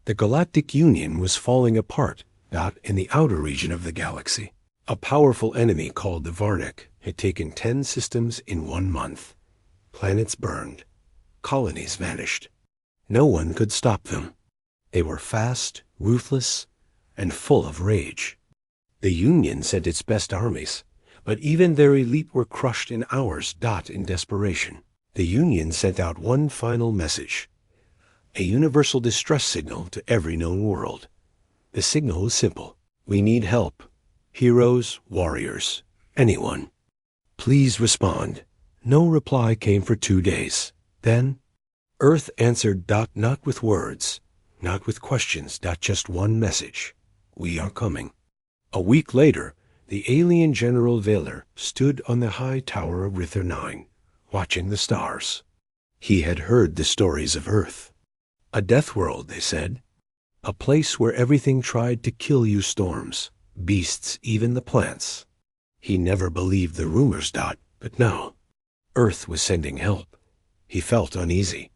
The Galactic Union was falling apart out in the outer region of the galaxy. A powerful enemy called the Varnak had taken 10 systems in 1 month. Planets burned. Colonies vanished. No one could stop them. They were fast, ruthless, and full of rage. The Union sent its best armies, but even their elite were crushed in hours. In desperation, the Union sent out one final message, a universal distress signal to every known world. The signal was simple. We need help. Heroes, warriors, anyone. Please respond. No reply came for 2 days. Then, Earth answered. Not with words, not with questions. Just one message. We are coming. A week later, the alien General Vaylor stood on the high tower of Rither 9, watching the stars. He had heard the stories of Earth. A death world, they said. A place where everything tried to kill you: storms, beasts, even the plants. He never believed the rumors. But now, Earth was sending help. He felt uneasy.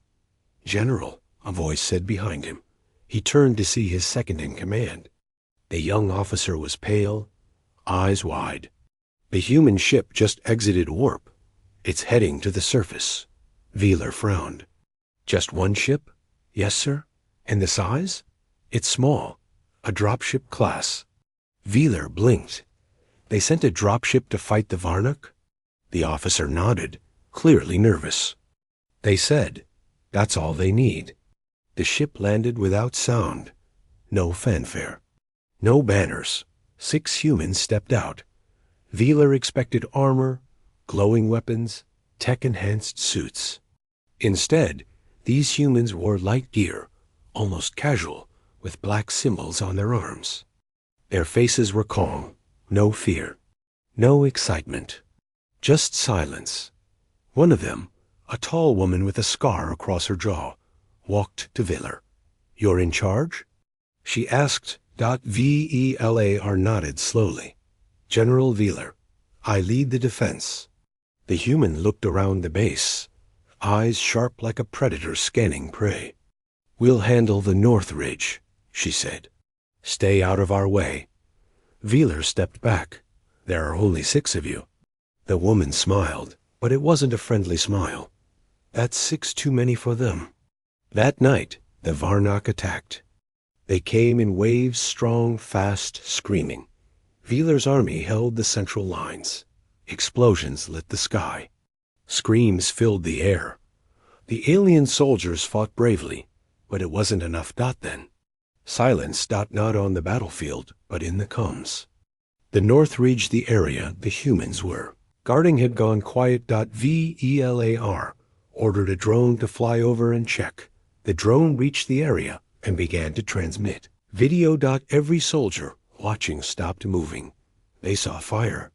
General, a voice said behind him. He turned to see his second-in-command. The young officer was pale, eyes wide. The human ship just exited warp. It's heading to the surface. Vaylor frowned. Just one ship? Yes, sir. And the size? It's small. A dropship class. Vaylor blinked. They sent a dropship to fight the Varnak? The officer nodded, clearly nervous. They said, that's all they need. The ship landed without sound. No fanfare. No banners. 6 humans stepped out. Vaylor expected armor, glowing weapons, tech-enhanced suits. Instead, these humans wore light gear, almost casual, with black symbols on their arms. Their faces were calm. No fear. No excitement. Just silence. One of them, a tall woman with a scar across her jaw, walked to Vaylor. You're in charge? She asked. Vaylor nodded slowly. General Vaylor, I lead the defense. The human looked around the base, eyes sharp like a predator scanning prey. We'll handle the North Ridge, she said. Stay out of our way. Vaylor stepped back. There are only 6 of you. The woman smiled, but it wasn't a friendly smile. That's 6 too many for them. That night, the Varnak attacked. They came in waves, strong, fast, screaming. Vaylor's army held the central lines. Explosions lit the sky. Screams filled the air. The alien soldiers fought bravely, but it wasn't enough. Then. Silence. Not on the battlefield, but in the comms. The North Ridge, the area the humans were. Guarding had gone quiet. Vaylor ordered a drone to fly over and check. The drone reached the area and began to transmit video. Every soldier watching stopped moving. They saw fire.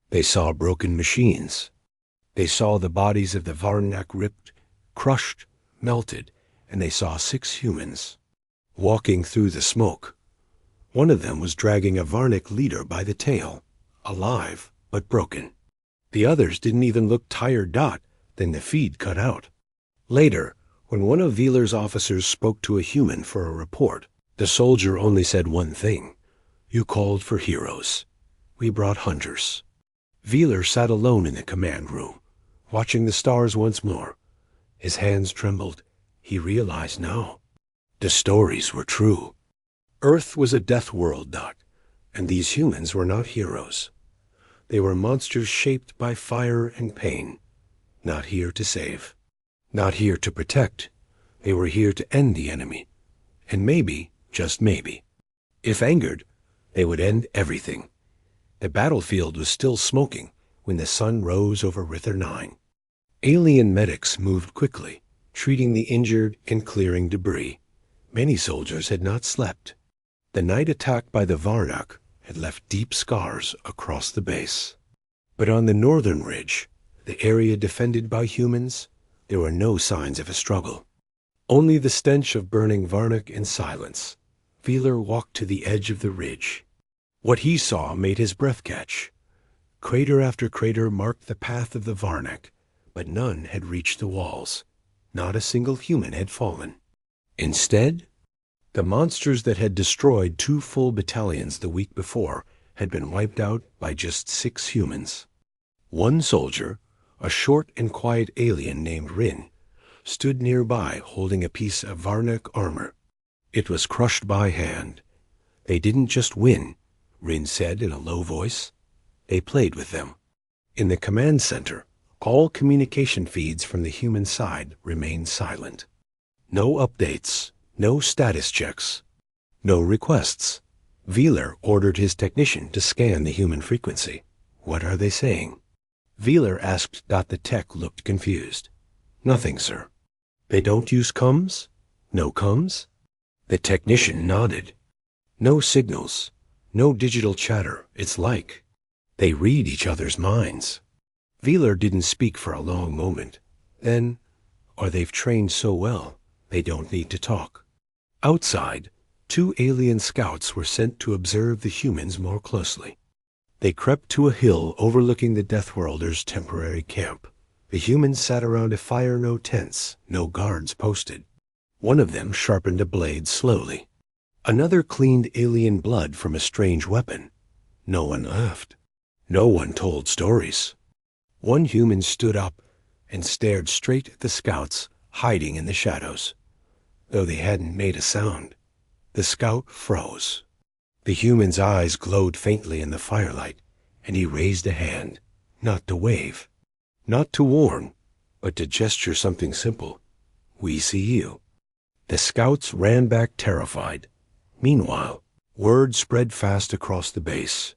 They saw broken machines. They saw the bodies of the Varnak ripped, crushed, melted, and they saw 6 humans walking through the smoke. One of them was dragging a Varnak leader by the tail, alive but broken. The others didn't even look tired. Then the feed cut out. Later, when one of Vaylor's officers spoke to a human for a report, the soldier only said one thing. You called for heroes. We brought hunters. Vaylor sat alone in the command room, watching the stars once more. His hands trembled. He realized now. The stories were true. Earth was a death world. And these humans were not heroes. They were monsters shaped by fire and pain. Not here to save. Not here to protect. They were here to end the enemy. And maybe, just maybe, if angered, they would end everything. The battlefield was still smoking when the sun rose over Rither 9. Alien medics moved quickly, treating the injured and clearing debris. Many soldiers had not slept. The night attack by the Varnak had left deep scars across the base. But on the northern ridge, the area defended by humans, there were no signs of a struggle. Only the stench of burning Varnak and silence. Vaylor walked to the edge of the ridge. What he saw made his breath catch. Crater after crater marked the path of the Varnak, but none had reached the walls. Not a single human had fallen. Instead, The monsters that had destroyed 2 full battalions the week before had been wiped out by just 6 humans. One soldier, a short and quiet alien named Rin, stood nearby holding a piece of Varnic armor. It was crushed by hand. They didn't just win, Rin said in a low voice. They played with them. In the command center, all communication feeds from the human side remained silent. No updates, no status checks, no requests. Wheeler ordered his technician to scan the human frequency. What are they saying? Wheeler asked. The tech looked confused. Nothing, sir. They don't use comms? No comms? The technician nodded. No signals, no digital chatter. It's like they read each other's minds. Wheeler didn't speak for a long moment. Then, or they've trained so well, they don't need to talk. Outside, 2 alien scouts were sent to observe the humans more closely. They crept to a hill overlooking the Deathworlder's temporary camp. The humans sat around a fire, no tents, no guards posted. One of them sharpened a blade slowly. Another cleaned alien blood from a strange weapon. No one laughed. No one told stories. One human stood up and stared straight at the scouts hiding in the shadows. Though they hadn't made a sound, the scout froze. The human's eyes glowed faintly in the firelight, and he raised a hand, not to wave, not to warn, but to gesture something simple. We see you. The scouts ran back terrified. Meanwhile, word spread fast across the base.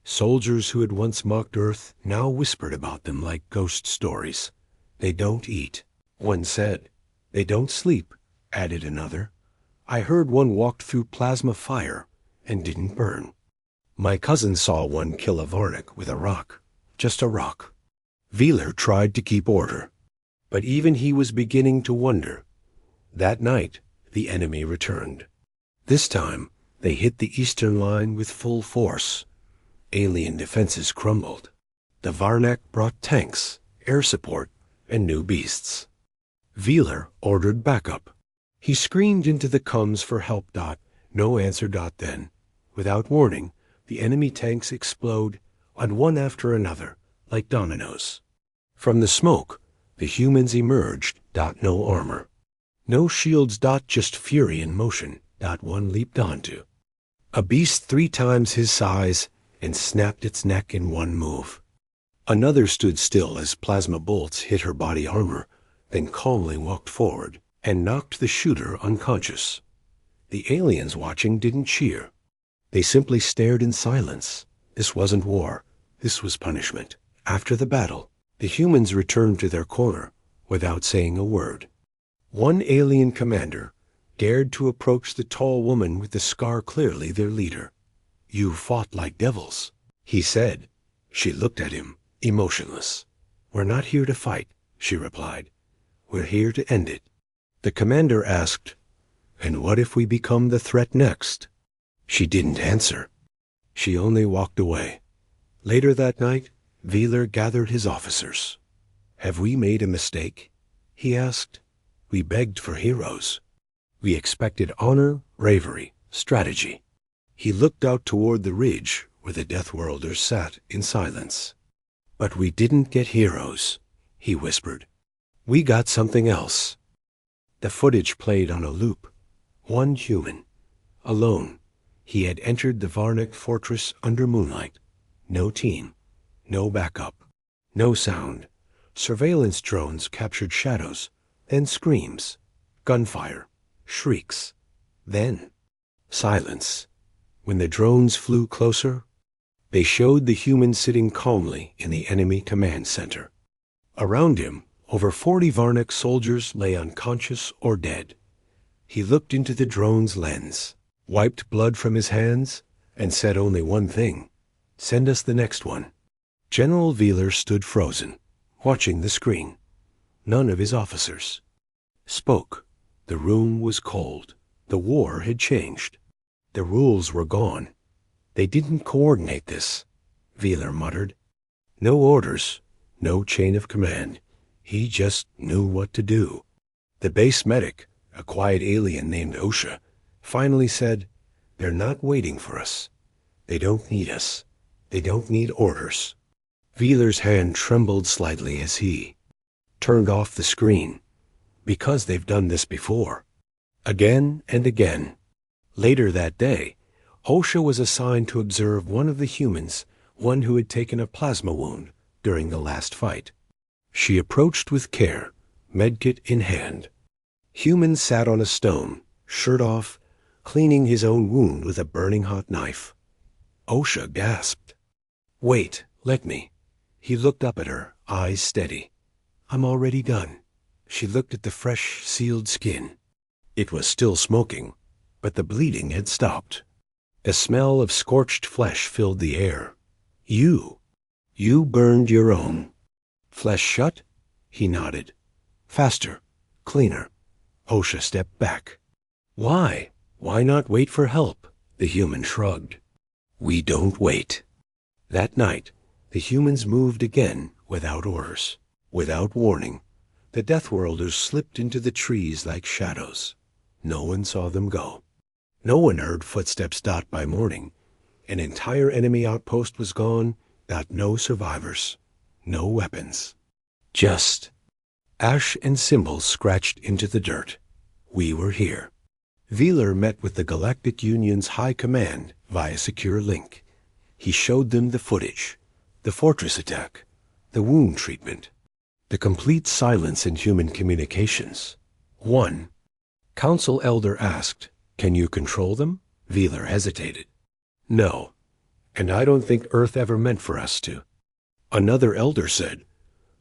Soldiers who had once mocked Earth now whispered about them like ghost stories. They don't eat, one said. They don't sleep, added another. I heard one walked through plasma fire and didn't burn. My cousin saw one kill a Varnic with a rock, just a rock. Wheeler tried to keep order, but even he was beginning to wonder. That night, the enemy returned. This time, they hit the eastern line with full force. Alien defenses crumbled. The Varnic brought tanks, air support, and new beasts. Wheeler ordered backup. He screamed into the comms for help. No answer. Then, without warning, the enemy tanks explode on one after another, like dominoes. From the smoke, the humans emerged. No armor. No shields. Just fury in motion. One leaped onto. A beast 3 times his size and snapped its neck in one move. Another stood still as plasma bolts hit her body armor, then calmly walked forward and knocked the shooter unconscious. The aliens watching didn't cheer. They simply stared in silence. This wasn't war. This was punishment. After the battle, the humans returned to their corner without saying a word. One alien commander dared to approach the tall woman with the scar, clearly their leader. You fought like devils, he said. She looked at him, emotionless. We're not here to fight, she replied. We're here to end it. The commander asked, and what if we become the threat next? She didn't answer. She only walked away. Later that night, Wheeler gathered his officers. Have we made a mistake? He asked. We begged for heroes. We expected honor, bravery, strategy. He looked out toward the ridge where the Deathworlders sat in silence. But we didn't get heroes, he whispered. We got something else. The footage played on a loop. One human, alone. He had entered the Varnic fortress under moonlight. No team, no backup, no sound. Surveillance drones captured shadows, then screams, gunfire, shrieks, then silence. When the drones flew closer, they showed the human sitting calmly in the enemy command center. Around him, over 40 Varnic soldiers lay unconscious or dead. He looked into the drone's lens, wiped blood from his hands, and said only one thing: send us the next one. General Wheeler stood frozen, watching the screen. None of his officers spoke. The room was cold. The war had changed. The rules were gone. They didn't coordinate this, Wheeler muttered. No orders, no chain of command. He just knew what to do. The base medic, a quiet alien named Osha, finally said, "They're not waiting for us. They don't need us. They don't need orders." Wheeler's hand trembled slightly as he turned off the screen. Because they've done this before. Again and again. Later that day, Osha was assigned to observe one of the humans, one who had taken a plasma wound during the last fight. She approached with care, medkit in hand. Human sat on a stone, shirt off, cleaning his own wound with a burning hot knife. Osha gasped. "Wait, let me." He looked up at her, eyes steady. "I'm already done." She looked at the fresh, sealed skin. It was still smoking, but the bleeding had stopped. A smell of scorched flesh filled the air. You burned your own." "Flesh shut?" He nodded. "Faster. Cleaner." Osha stepped back. "Why? Why not wait for help?" The human shrugged. "We don't wait." That night, the humans moved again without orders, without warning. The Deathworlders slipped into the trees like shadows. No one saw them go. No one heard footsteps. By morning, an entire enemy outpost was gone. No survivors. No weapons. Just ash and symbols scratched into the dirt. We were here. Wheeler met with the Galactic Union's High Command via secure link. He showed them the footage, the fortress attack, the wound treatment, the complete silence in human communications. 1. Council Elder asked, "Can you control them?" Wheeler hesitated. "No, and I don't think Earth ever meant for us to." Another Elder said,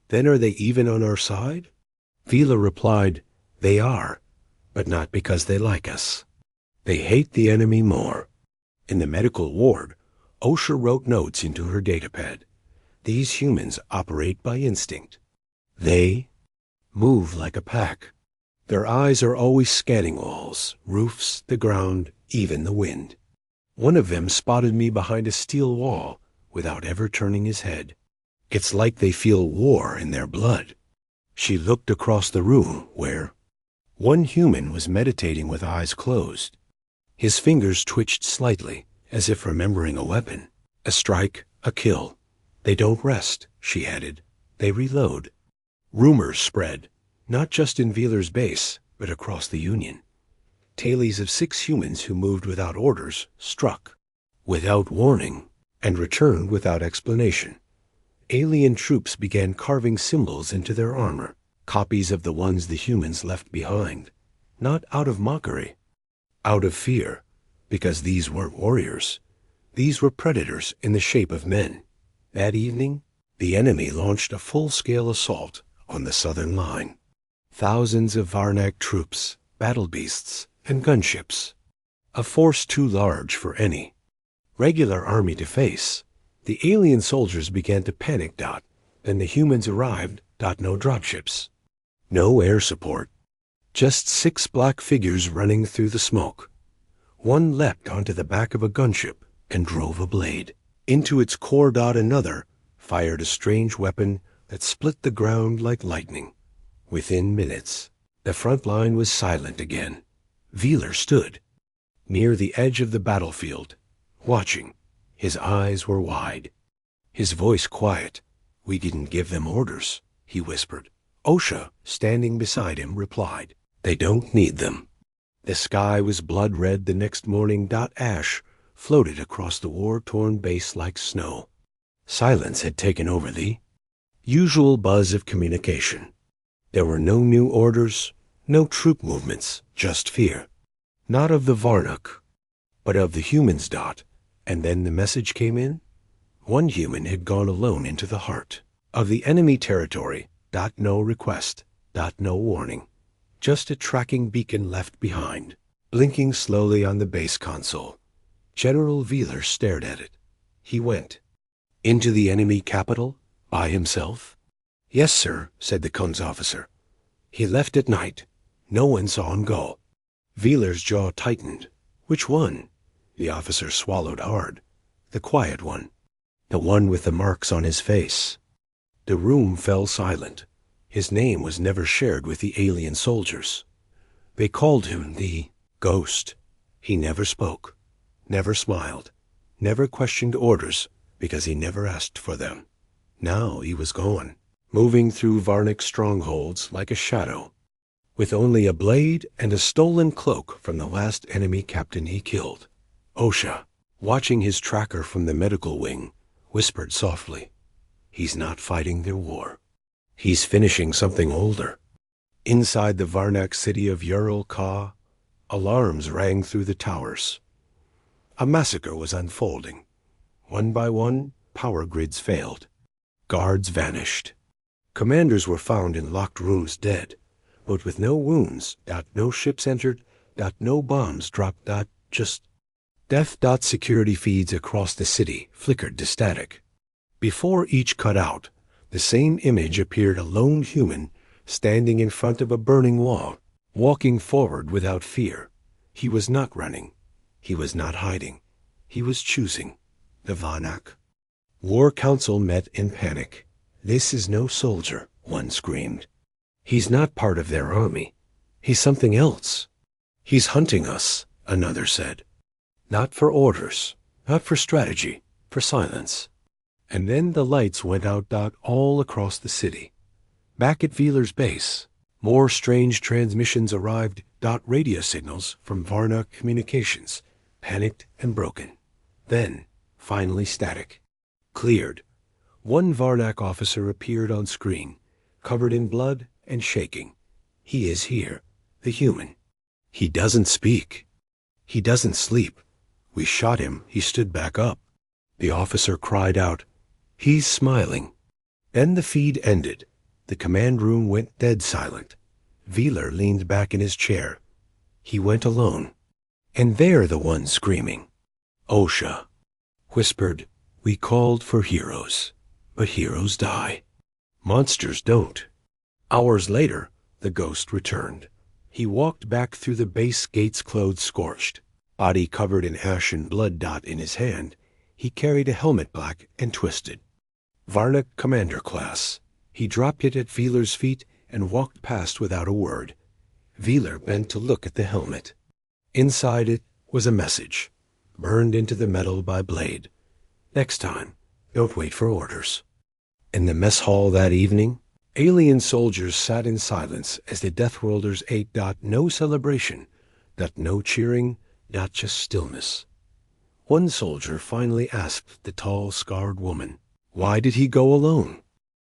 "Then are they even on our side?" Wheeler replied, "They are, but not because they like us. They hate the enemy more." In the medical ward, Osha wrote notes into her datapad. These humans operate by instinct. They move like a pack. Their eyes are always scanning walls, roofs, the ground, even the wind. One of them spotted me behind a steel wall without ever turning his head. It's like they feel war in their blood. She looked across the room where one human was meditating with eyes closed. His fingers twitched slightly, as if remembering a weapon. A strike, a kill. They don't rest, she added. They reload. Rumors spread, not just in Wheeler's base, but across the Union. Tales of 6 humans who moved without orders, struck without warning, and returned without explanation. Alien troops began carving symbols into their armor, copies of the ones the humans left behind. Not out of mockery, out of fear, because these weren't warriors. These were predators in the shape of men. That evening, the enemy launched a full-scale assault on the southern line. Thousands of Varnak troops, battle beasts, and gunships. A force too large for any regular army to face. The alien soldiers began to panic. Then the humans arrived. No dropships. No air support. Just 6 black figures running through the smoke. One leapt onto the back of a gunship and drove a blade. Into its core. Another fired a strange weapon that split the ground like lightning. Within minutes, the front line was silent again. Wheeler stood near the edge of the battlefield, watching. His eyes were wide, his voice quiet. "We didn't give them orders," he whispered. Osha, standing beside him, replied, "They don't need them." The sky was blood red the next morning. Ash floated across the war-torn base like snow. Silence had taken over the usual buzz of communication. There were no new orders, no troop movements, just fear. Not of the Varnak, but of the humans. And then the message came in. One human had gone alone into the heart of the enemy territory. No request. No warning. Just a tracking beacon left behind, blinking slowly on the base console. General Wheeler stared at it. He went into the enemy capital by himself. "Yes, sir," said the Kunz officer. "He left at night. No one saw him go." Wheeler's jaw tightened. "Which one?" The officer swallowed hard. "The quiet one. The one with the marks on his face." The room fell silent. His name was never shared with the alien soldiers. They called him the Ghost. He never spoke, never smiled, never questioned orders because he never asked for them. Now he was gone, moving through Varnic's strongholds like a shadow, with only a blade and a stolen cloak from the last enemy captain he killed. Osha, watching his tracker from the medical wing, whispered softly, "He's not fighting their war. He's finishing something older." Inside the Varnak city of Ural Ka, alarms rang through the towers. A massacre was unfolding. One by one, power grids failed. Guards vanished. Commanders were found in locked rooms dead, but with no wounds. No ships entered. No bombs dropped. Just death. Security feeds across the city flickered to static. Before each cut out, the same image appeared: a lone human standing in front of a burning wall, walking forward without fear. He was not running. He was not hiding. He was choosing. The Varnak War Council met in panic. "This is no soldier," one screamed. "He's not part of their army. He's something else." "He's hunting us," another said. "Not for orders, not for strategy, for silence." And then the lights went out. All across the city. Back at Veeler's base, more strange transmissions arrived. Radio signals from Varnak Communications, panicked and broken. Then, finally static. Cleared. One Varnak officer appeared on screen, covered in blood and shaking. "He is here, the human. He doesn't speak. He doesn't sleep. We shot him. He stood back up." The officer cried out, "He's smiling." Then the feed ended. The command room went dead silent. Veeler leaned back in his chair. He went alone. And they're the ones screaming. Osha whispered, "We called for heroes, but heroes die. Monsters don't." Hours later, the ghost returned. He walked back through the base gates, clothes scorched, body covered in ash and blood. In his hand, he carried a helmet, black and twisted. Varnak Commander class. He dropped it at Veeler's feet and walked past without a word. Veeler bent to look at the helmet. Inside it was a message, burned into the metal by blade. "Next time, don't wait for orders." In the mess hall that evening, alien soldiers sat in silence as the Deathworlders ate. No celebration, no cheering, just stillness. One soldier finally asked the tall, scarred woman, "Why did he go alone?"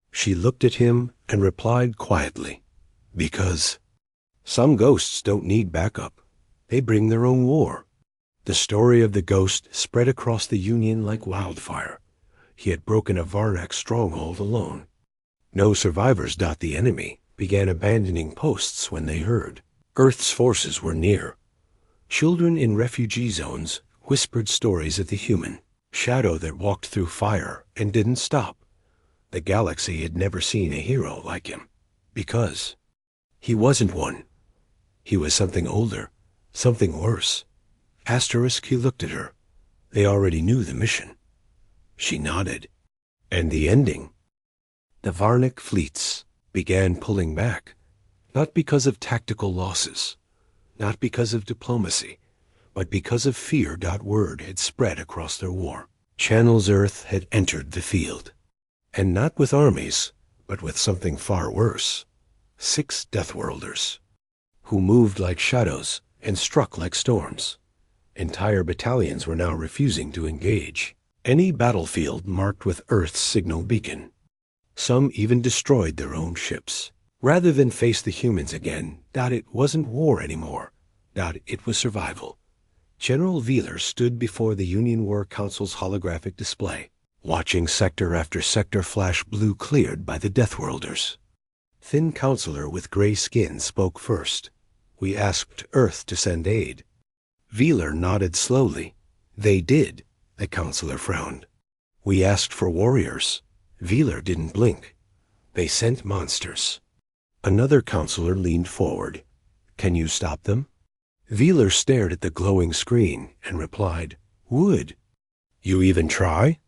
She looked at him and replied quietly, "Because some ghosts don't need backup. They bring their own war." The story of the ghost spread across the Union like wildfire. He had broken a Varnak stronghold alone. No survivors. The enemy began abandoning posts when they heard Earth's forces were near. Children in refugee zones whispered stories of the human shadow that walked through fire and didn't stop. The galaxy had never seen a hero like him, because he wasn't one. He was something older, something worse. Asterisk, he looked at her. They already knew the mission. She nodded. And the ending? The Varnak fleets began pulling back, not because of tactical losses, not because of diplomacy, but because of fear. Word had spread across their war. Channel's Earth had entered the field. And not with armies, but with something far worse. 6 Deathworlders, who moved like shadows and struck like storms. Entire battalions were now refusing to engage any battlefield marked with Earth's signal beacon. Some even destroyed their own ships. Rather than face the humans again, it wasn't war anymore. It was survival. General Veeler stood before the Union War Council's holographic display, watching sector after sector flash blue cleared by the Deathworlders. Thin counselor with gray skin spoke first. "We asked Earth to send aid." Veeler nodded slowly. "They did," the counselor frowned. "We asked for warriors." Veeler didn't blink. "They sent monsters." Another counselor leaned forward. "Can you stop them?" Veeler stared at the glowing screen and replied, "Would." "You even try?"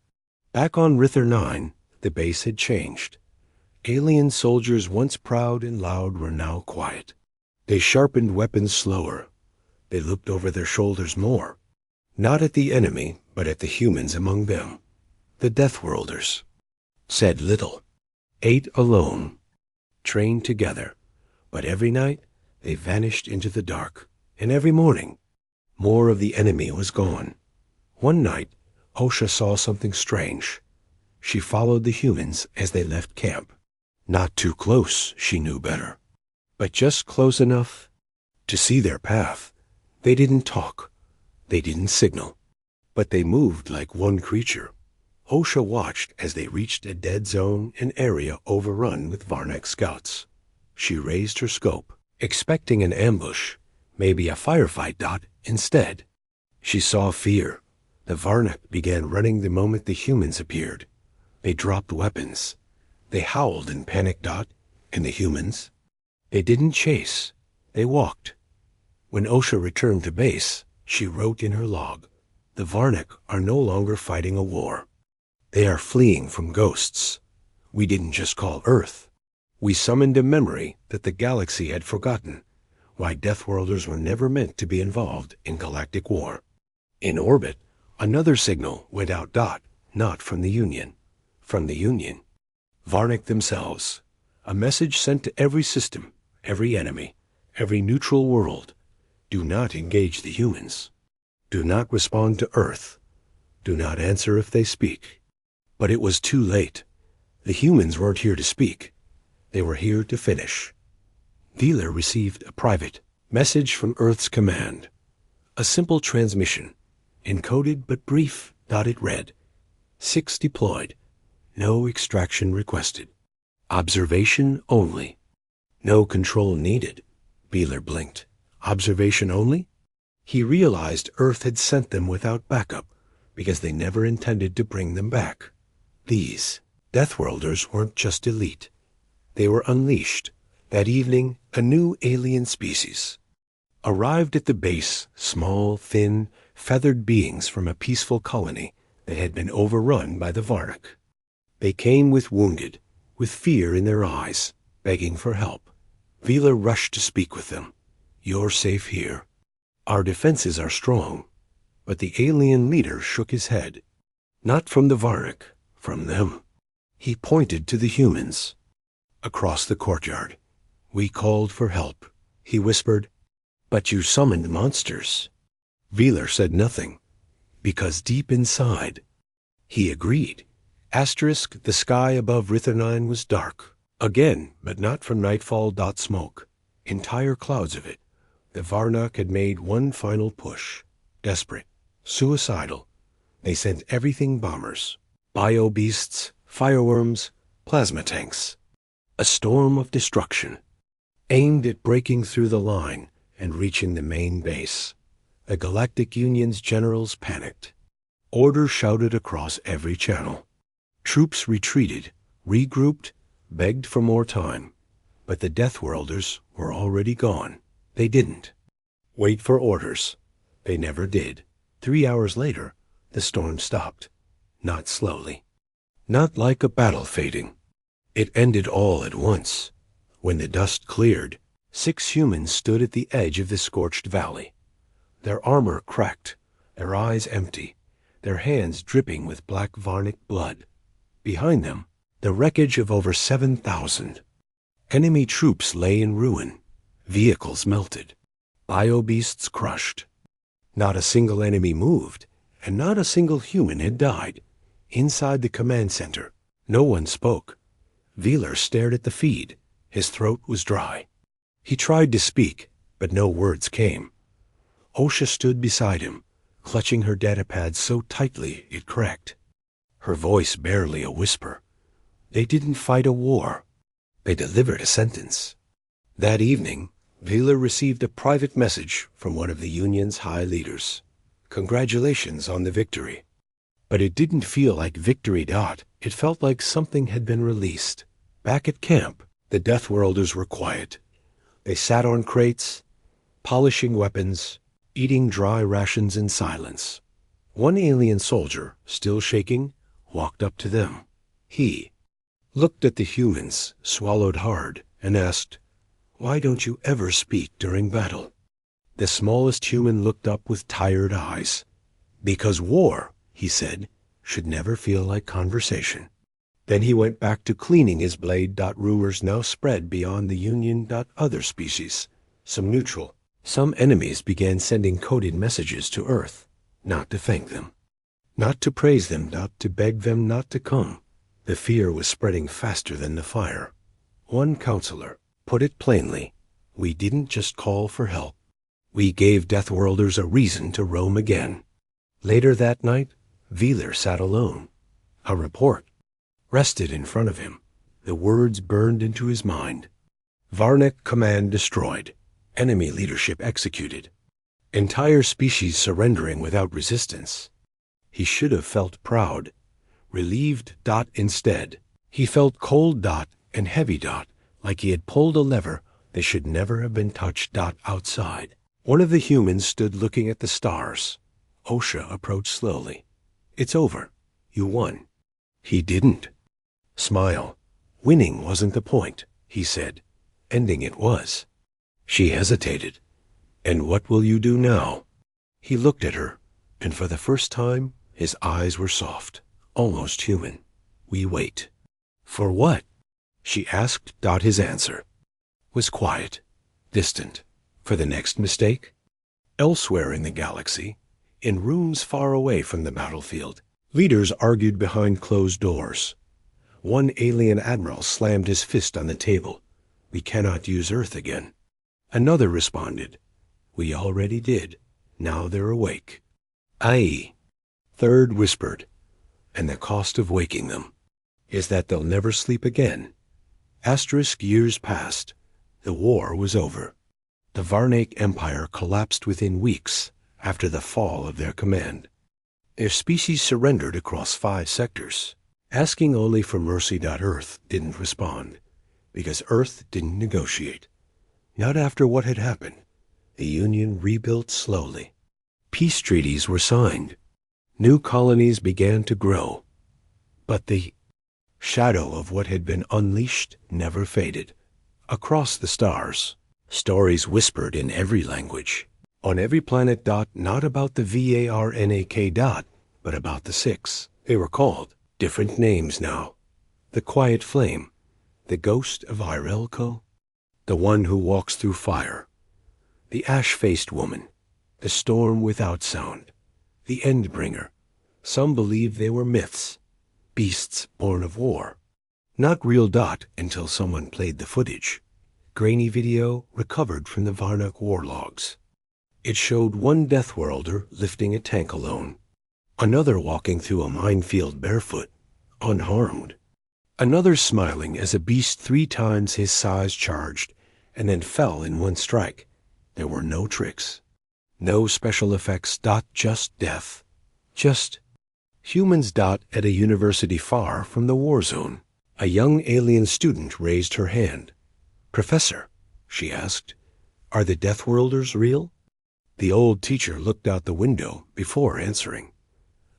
Back on Rither 9, the base had changed. Alien soldiers once proud and loud were now quiet. They sharpened weapons slower. They looked over their shoulders more, not at the enemy, but at the humans among them. The Deathworlders said little, ate alone, trained together, but every night they vanished into the dark, and every morning more of the enemy was gone. One night, Osha saw something strange. She followed the humans as they left camp. Not too close, she knew better, but just close enough to see their path. They didn't talk. They didn't signal, but they moved like one creature. Osha watched as they reached a dead zone, an area overrun with Varnak scouts. She raised her scope, expecting an ambush, maybe a firefight. Instead, she saw fear. The Varnak began running the moment the humans appeared. They dropped weapons. They howled in panic. And the humans? They didn't chase. They walked. When Osha returned to base, she wrote in her log, "The Varnak are no longer fighting a war. They are fleeing from ghosts. We didn't just call Earth. We summoned a memory that the galaxy had forgotten, why Deathworlders were never meant to be involved in galactic war." In orbit, another signal went out. Not from the Union. From the Union. Varnak themselves. A message sent to every system, every enemy, every neutral world. Do not engage the humans. Do not respond to Earth. Do not answer if they speak. But it was too late. The humans weren't here to speak. They were here to finish. Wheeler received a private message from Earth's command. A simple transmission, encoded but brief. It read, 6 deployed. No extraction requested. Observation only. No control needed. Wheeler blinked. Observation only? He realized Earth had sent them without backup because they never intended to bring them back. These Deathworlders weren't just elite. They were unleashed. That evening, a new alien species arrived at the base, small, thin, feathered beings from a peaceful colony that had been overrun by the Varnak. They came with wounded, with fear in their eyes, begging for help. Wheeler rushed to speak with them. "You're safe here. Our defenses are strong." But the alien leader shook his head. "Not from the Varnak, from them." He pointed to the humans. Across the courtyard. "We called for help," he whispered. "But you summoned monsters." Wheeler said nothing, because deep inside, he agreed. The sky above Rithanine was dark. Again, but not from nightfall. Smoke. Entire clouds of it. The Varnak had made one final push. Desperate. Suicidal. They sent everything bombers. Bio-beasts, fireworms, plasma tanks. A storm of destruction, aimed at breaking through the line and reaching the main base. The Galactic Union's generals panicked. Orders shouted across every channel. Troops retreated, regrouped, begged for more time. But the Deathworlders were already gone. They didn't wait for orders. They never did. 3 hours later, the storm stopped. Not slowly. Not like a battle fading. It ended all at once. When the dust cleared, 6 humans stood at the edge of the scorched valley. Their armor cracked, their eyes empty, their hands dripping with black Varnak blood. Behind them, the wreckage of over 7,000. Enemy troops lay in ruin, vehicles melted, bio-beasts crushed. Not a single enemy moved, and not a single human had died. Inside the command center, no one spoke. Wheeler stared at the feed. His throat was dry. He tried to speak, but no words came. Osha stood beside him, clutching her datapad so tightly it cracked. Her voice barely a whisper. They didn't fight a war. They delivered a sentence. That evening, Wheeler received a private message from one of the Union's high leaders. Congratulations on the victory. But it didn't feel like victory. It felt like something had been released. Back at camp, the Deathworlders were quiet. They sat on crates, polishing weapons, eating dry rations in silence. One alien soldier, still shaking, walked up to them. He looked at the humans, swallowed hard, and asked, "Why don't you ever speak during battle?" The smallest human looked up with tired eyes. Because war, he said, should never feel like conversation. Then he went back to cleaning his blade. Rumors now spread beyond the Union. Other species, some neutral, some enemies, began sending coded messages to Earth, not to thank them, not to praise them, not to beg them not to come. The fear was spreading faster than the fire. One counselor put it plainly: we didn't just call for help. We gave Deathworlders a reason to roam again. Later that night, Wheeler sat alone. A report rested in front of him. The words burned into his mind. Varnic command destroyed. Enemy leadership executed. Entire species surrendering without resistance. He should have felt proud, relieved. Instead, he felt cold. And heavy. Like he had pulled a lever that should never have been touched. Outside, one of the humans stood looking at the stars. OSHA approached slowly. It's over. You won. He didn't smile. Winning wasn't the point, he said. Ending it was. She hesitated. And what will you do now? He looked at her, and for the first time, his eyes were soft, almost human. We wait. For what? She asked. His answer was quiet, distant. For the next mistake? Elsewhere in the galaxy, in rooms far away from the battlefield, leaders argued behind closed doors. One alien admiral slammed his fist on the table. We cannot use Earth again. Another responded. We already did. Now they're awake. Aye. Third whispered. And the cost of waking them is that they'll never sleep again. Years passed. The war was over. The Varnic Empire collapsed within weeks after the fall of their command. Their species surrendered across 5 sectors. Asking only for mercy. Earth didn't respond, because Earth didn't negotiate. Not after what had happened. The Union rebuilt slowly. Peace treaties were signed. New colonies began to grow. But the shadow of what had been unleashed never faded. Across the stars, stories whispered in every language. On every planet. Not about the Varnak. But about the 6. They were called different names now. The Quiet Flame, the Ghost of Irelko, the One Who Walks Through Fire, the Ash-Faced Woman, the Storm Without Sound, the Endbringer. Some believed they were myths, beasts born of war. Not real. Until someone played the footage. Grainy video recovered from the Varnak war logs. It showed one Deathworlder lifting a tank alone. Another walking through a minefield barefoot, unharmed. Another smiling as a beast 3 times his size charged and then fell in one strike. There were no tricks, no special effects. Just death. Just humans. At a university far from the war zone, a young alien student raised her hand. Professor, she asked, are the Deathworlders real? The old teacher looked out the window before answering.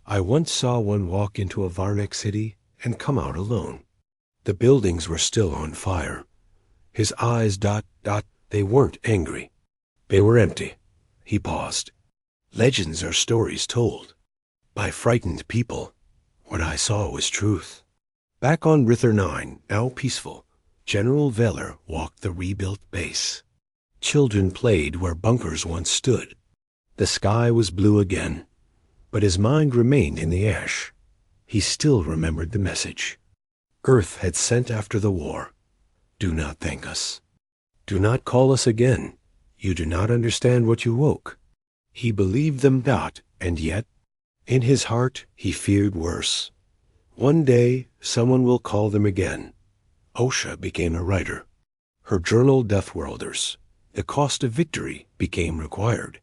I once saw one walk into a Varnak city and come out alone. The buildings were still on fire. His eyes. They weren't angry. They were empty. He paused. Legends are stories told by frightened people. What I saw was truth. Back on Rither 9, now peaceful, General Veller walked the rebuilt base. Children played where bunkers once stood. The sky was blue again, but his mind remained in the ash. He still remembered the message Earth had sent after the war. Do not thank us. Do not call us again. You do not understand what you woke. He believed them. And yet, in his heart, he feared worse. One day, someone will call them again. OSHA became a writer. Her journal Deathworlders. The cost of victory became required.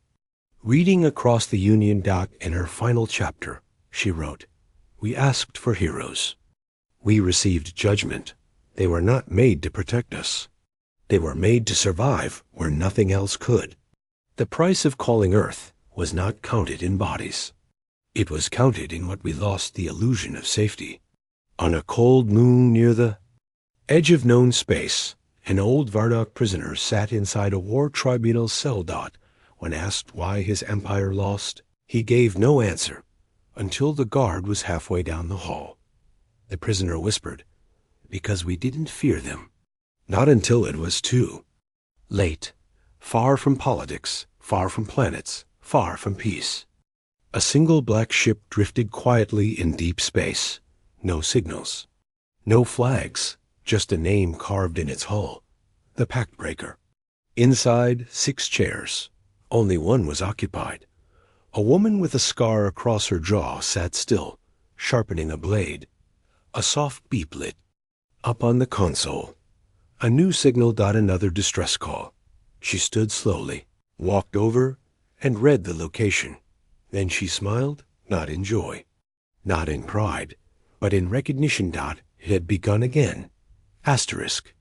Reading across the Union. In her final chapter, she wrote, we asked for heroes. We received judgment. They were not made to protect us. They were made to survive where nothing else could. The price of calling Earth was not counted in bodies. It was counted in what we lost the illusion of safety. On a cold moon near the edge of known space, an old Varnak prisoner sat inside a war tribunal cell. When asked why his empire lost, he gave no answer until the guard was halfway down the hall. The prisoner whispered, "Because we didn't fear them." Not until it was too late. Far from politics, far from planets, far from peace. A single black ship drifted quietly in deep space. No signals. No flags, just a name carved in its hull. The Pact Breaker. Inside, 6 chairs. Only one was occupied. A woman with a scar across her jaw sat still, sharpening a blade. A soft beep lit. Up on the console, a new signal dot another distress call. She stood slowly, walked over, and read the location. Then she smiled, not in joy, not in pride, but in recognition. It had begun again. Asterisk.